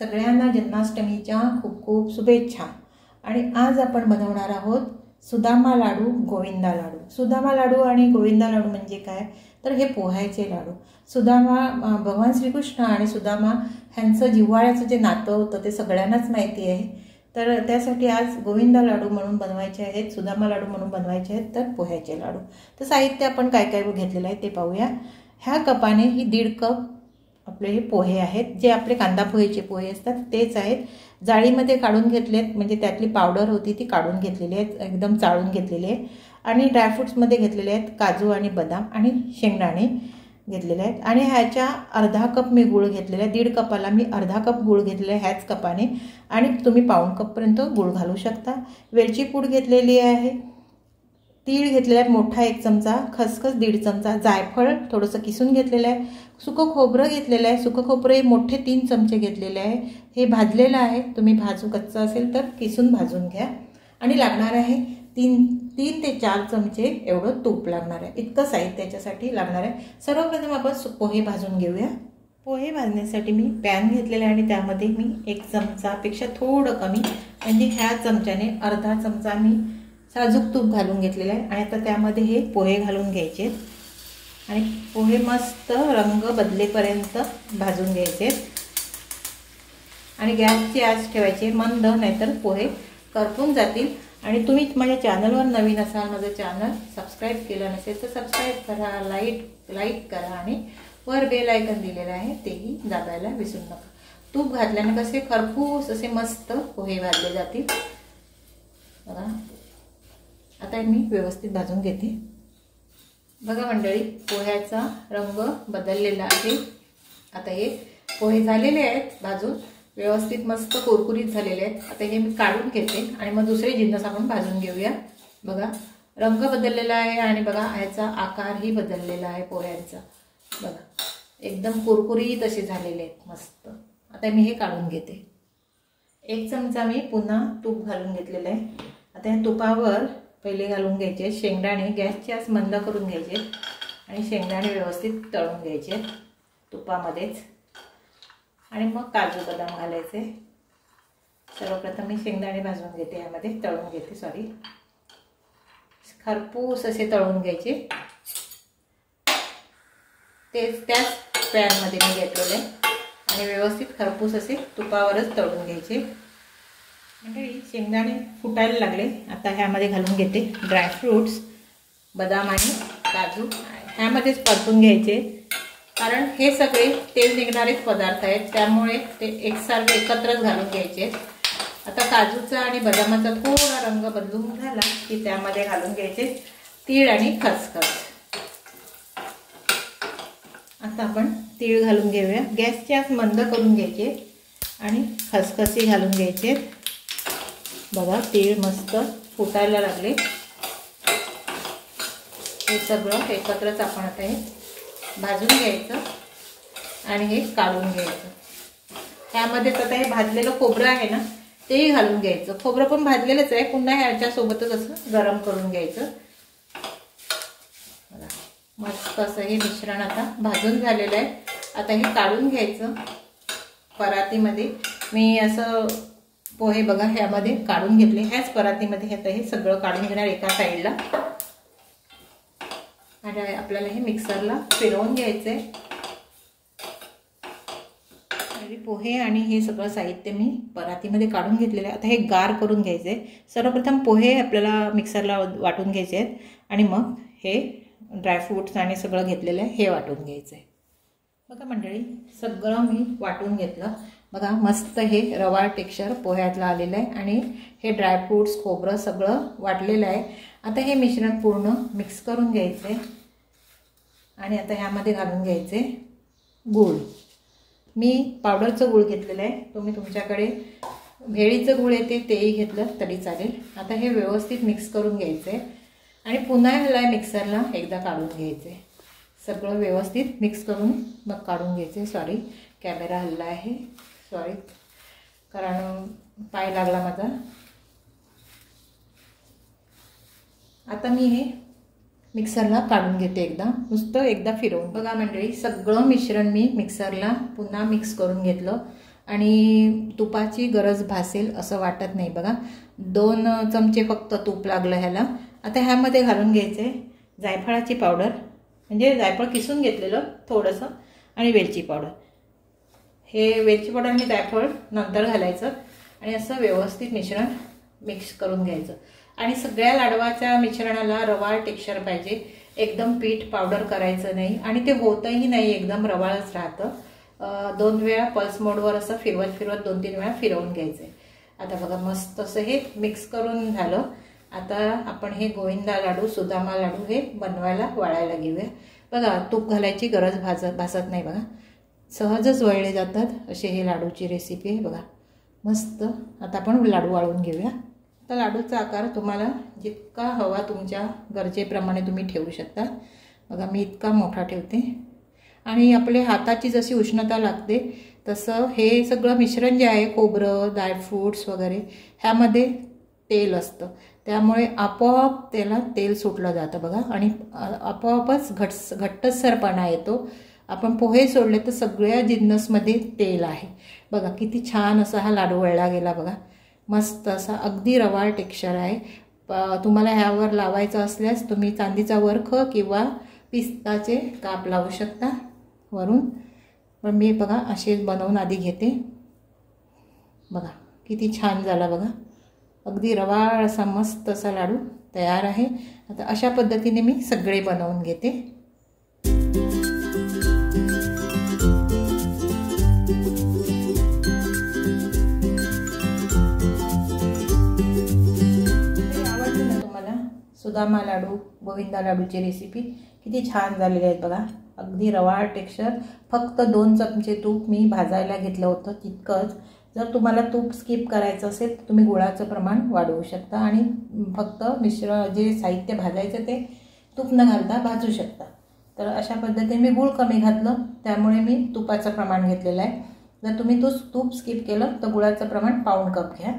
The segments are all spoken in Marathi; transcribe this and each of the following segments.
सगळ्यांना जन्माष्टमीच्या खूप खूप शुभेच्छा। आणि आज आपण बनवणार आहोत सुदामा लाडू, गोविंदा लाडू। सुदामा लाडू आणि गोविंदा लाडू म्हणजे काय, तर हे पोह्याचे लाडू। सुदामा भगवान श्रीकृष्ण आणि सुदामा ह्यांचं जिव्हाळ्याचं जे नातं होतं ते सगळ्यांनाच माहिती आहे। तर त्यासाठी आज गोविंदा लाडू म्हणून बनवायचे आहेत, सुदामा लाडू म्हणून बनवायचे आहेत, तर पोह्याचे लाडू। तर साहित्य आपण काय काय घेतलेलं आहे ते पाहूया। ह्या कपाने ही 1.5 कप आपले हे पोहे आहेत, जे आपले कांदा पोहेचे पोहे असतात तेच आहेत। जाळीमध्ये काढून घेतलेत, म्हणजे त्यातली पावडर होती ती काढून घेतलेली आहे, एकदम चाळून घेतलेली आहे। आणि ड्रायफ्रुट्समध्ये घेतलेले आहेत काजू आणि बदाम आणि शेंगदाणे घेतलेले आहेत। आणि ह्याच्या अर्धा कप मी गूळ घेतलेला आहे। 1.5 कपाला मी अर्धा कप गूळ घेतलेला आहे ह्याच कपाने, आणि तुम्ही पाऊण कपपर्यंत गूळ घालू शकता। वेलची पूड घेतलेली आहे, तीळ घेतलेला आहे मोठा 1 चमचा, खसखस 1.5 चमचा, जायफळ थोडंसं किसून घेतलेलं आहे, सुकं खोबरं घेतलेलं आहे। सुकं खोबरं हे मोठे 3 चमचे घेतलेले आहे, हे भाजलेलं आहे। तुम्ही भाजू कच्चं असेल तर किसून भाजून घ्या। आणि लागणार आहे 3 ते 4 चमचे एवढं तूप लागणार आहे। इतकं साहित्य त्याच्यासाठी लागणार आहे। सर्वप्रथम आपण पोहे भाजून घेऊया। पोहे भाजण्यासाठी मी पॅन घेतलेला आहे आणि त्यामध्ये मी 1 चमचापेक्षा थोडं कमी, म्हणजे ह्या चमच्याने अर्धा चमचा मी साजूक तूप घालून घेतलेलं आहे। आणि आता त्यामध्ये हे पोहे घालून घ्यायचे आणि पोहे मस्त रंग बदलेपर्यंत भाजून घ्यायचे। आणि गॅसची आच ठेवायची मंद, नाहीतर पोहे करपून जातील। आणि तुम्ही माझ्या चॅनलवर नवीन असाल, माझं चॅनल सबस्क्राईब केलं नसेल तर सबस्क्राईब करा, लाईक करा, आणि वर बेल आयकॉन दिलेलं आहे तेही दाबायला विसरू नका। तूप घातल्याने कसे खरपूस असे मस्त पोहे भाजले जातील बघा। आता मी व्यवस्थित भाजून घेते। बघा मंडळी, पोह्याचा रंग बदललेला आहे। आता हे पोहे झालेले आहेत भाजून, व्यवस्थित मस्त कुरकुरीत झालेले आहेत। आता हे मी काढून घेते आणि मग दुसरे जिन्नस आपण भाजून घेऊया। बघा रंग बदललेला आहे आणि बघा ह्याचा आकारही बदललेला आहे पोह्यांचा। बघा एकदम कुरकुरीत असे झालेले आहेत मस्त। आता मी हे काढून घेते। 1 चमचा मी पुन्हा तूप घालून घेतलेलं आहे। आता या तुपावर पहिले घालून घ्यायचे शेंगदाणे, गॅसची आच मंद करून घ्यायचे आणि शेंगदाणे व्यवस्थित तळून घ्यायचे तुपामध्येच। आणि मग काजू बदाम घालायचे। सर्वप्रथम मी शेंगदाणे भाजून घेते, यामध्ये तळून घेते, खरपूस असे तळून घ्यायचे। त्याच पॅनमध्ये मी घेतलेले आणि व्यवस्थित खरपूस असे तुपावरच तळून घ्यायचे। म्हणजे शेंगदाणे फुटायला लागले, आता ह्यामध्ये घालून घेते ड्रायफ्रूट्स, बदाम आणि काजू, ह्यामध्येच परतून घ्यायचे, कारण हे सगळे तेल निघणारेच पदार्थ आहेत, त्यामुळे ते एकसारखे एकत्रच घालून घ्यायचे। आता काजूचा आणि बदामाचा थोडा रंग बदलून झाला की त्यामध्ये घालून घ्यायचे तीळ आणि खसखस। आता आपण तीळ घालून घेऊया, गॅसची आच मंद करून घ्यायचे आणि खसखसी घालून घ्यायचे। बघा तीळ मस्त फुटायला लागले, हे सगळं एकत्रच आपण आता हे भाजून घ्यायचं आणि हे काढून घ्यायचं। त्यामध्ये आता हे भाजलेलं खोबरं आहे ना तेही घालून घ्यायचं। खोबरं पण भाजलेलंच आहे, पुन्हा ह्याच्यासोबतच असं गरम करून घ्यायचं। मस्त असं हे मिश्रण आता भाजून झालेलं आहे। आता हे काढून घ्यायचं परातीमध्ये। मी असं पोहे बघा ह्यामध्ये काढून घेतले, ह्याच परातीमध्ये आता हे सगळं काढून घेणार एका साईडला। आणि आपल्याला हे मिक्सरला फिरवून घ्यायचंय। पोहे आणि हे सगळं साहित्य मी परातीमध्ये काढून घेतलेलं आहे। आता हे गार करून घ्यायचंय। सर्वप्रथम पोहे आपल्याला मिक्सरला वाटून घ्यायचे आहेत आणि मग हे ड्रायफ्रूट्स आणि सगळं घेतलेलं आहे हे वाटून घ्यायचंय। बघा मंडळी, सगळं मी वाटून घेतलं। बघा मस्त हे रवा टेक्स्चर पोह्यातलं आलेलं आहे आणि हे ड्रायफ्रूट्स, खोबरं सगळं वाटलेलं आहे। आता हे मिश्रण पूर्ण मिक्स करून घ्यायचे आणि आता ह्यामध्ये घालून घ्यायचे गूळ। मी पावडरचं गूळ घेतलेलं आहे, तुम्ही तुमच्याकडे भेळीचं गूळ येते तेही घेतलं तरी चालेल। आता हे व्यवस्थित मिक्स करून घ्यायचे आणि पुन्हा ह्याला मिक्सरला एकदा काढून घ्यायचे। सगळं व्यवस्थित मिक्स करून मग काढून घ्यायचे। कॅमेरा हल्ला आहे, कारण पाय लागला माझा। आता मी हे मिक्सरला काढून घेते एकदा फिरवून। बघा मंडळी, सगळं मिश्रण मी मिक्सरला पुन्हा मिक्स करून घेतलं आणि तुपाची गरज भासेल असं वाटत नाही बघा. 2 चमचे फक्त तूप लागलं ह्याला. आता ह्यामध्ये घालून घ्यायचे जायफळाची पावडर, म्हणजे जायफळ किसून घेतलेलं थोडंसं, आणि वेलची पावडर. हे वेलची पावडर आणि जायफळ नंतर घालायचं आणि असं व्यवस्थित मिश्रण मिक्स करून घ्यायचं. आणि सगळ्या लाडवाच्या मिश्रणाला रवाळ टेक्स्चर पाहिजे, एकदम पीठ पावडर करायचं नाही आणि ते होतही नाही, एकदम रवाळच राहतं. 2 वेळा पल्स मोडवर असं फिरवत 2-3 वेळा फिरवून घ्यायचं. आता बघा मस्त असं हे मिक्स करून झालं. आता आपण हे गोविंदा लाडू, सुदामा लाडू हे बनवायला वाळायला घेऊया. बघा तूप घालायची गरज भासत नाही बघा, सहजच वळले जातात असे हे लाडूची रेसिपी आहे बघा मस्त. आता आपण लाडू वाळून घेऊया. आता लाडूचा आकार तुम्हाला जितका हवा तुमच्या गरजेप्रमाणे तुम्ही ठेवू शकता. बघा मी इतका मोठा ठेवते. आणि आपल्या हाताची जशी उष्णता लागते तसं हे सगळं मिश्रण जे आहे, खोबरं, ड्रायफ्रूट्स वगैरे, ह्यामध्ये तेल असतं, त्यामुळे आपोआप त्याला तेल सुटलं जातं बघा. आणि आपोआपच घट्टसरपणा येतो. आपण पोहे सोडले तर सगळ्या जिन्नसमध्ये तेल आहे बघा. किती छान असा हा लाडू वळला गेला बघा. मस्त असा अगदी रवाळ टेक्स्चर आहे. तुम्हाला ह्यावर लावायचं असल्यास तुम्ही चांदीचा वर्ख किंवा पिस्ताचे काप लावू शकता वरून. पण मी बघा असे बनवून आधी घेते. बघा किती छान झाला बघा. अगदी रवाळ असा मस्त असा लाडू तयार आहे. आता अशा पद्धतीने मी सगळे बनवून घेते. आवडली ना तुम्हाला सुदामा लाडू, गोविंदा लाडूची रेसिपी? किती छान झालेली आहेत बघा. अगदी रवाळ टेक्स्चर. फक्त 2 चमचे तूप मी भाजायला घेतलं होतं तितकंच. जर तुम्हाला तूप स्किप करायचं असेल तर तुम्ही गुळाचं प्रमाण वाढवू शकता आणि फक्त जे साहित्य भाजायचं ते तूप न घालता भाजू शकता. तर अशा पद्धतीने मी गूळ कमी घातलं, त्यामुळे मी तुपाचं प्रमाण घेतलेलं आहे. जर तुम्ही तूप स्किप केलं तर गुळाचं प्रमाण पाऊण कप घ्या.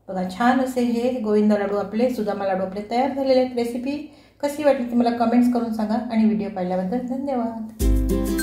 बघा छान असे हे गोविंदा लाडू आपले, सुदामा लाडू आपले तयार झालेले आहेत. रेसिपी कशी वाटली ती मला कमेंट्स करून सांगा आणि व्हिडिओ पाहिल्याबद्दल धन्यवाद.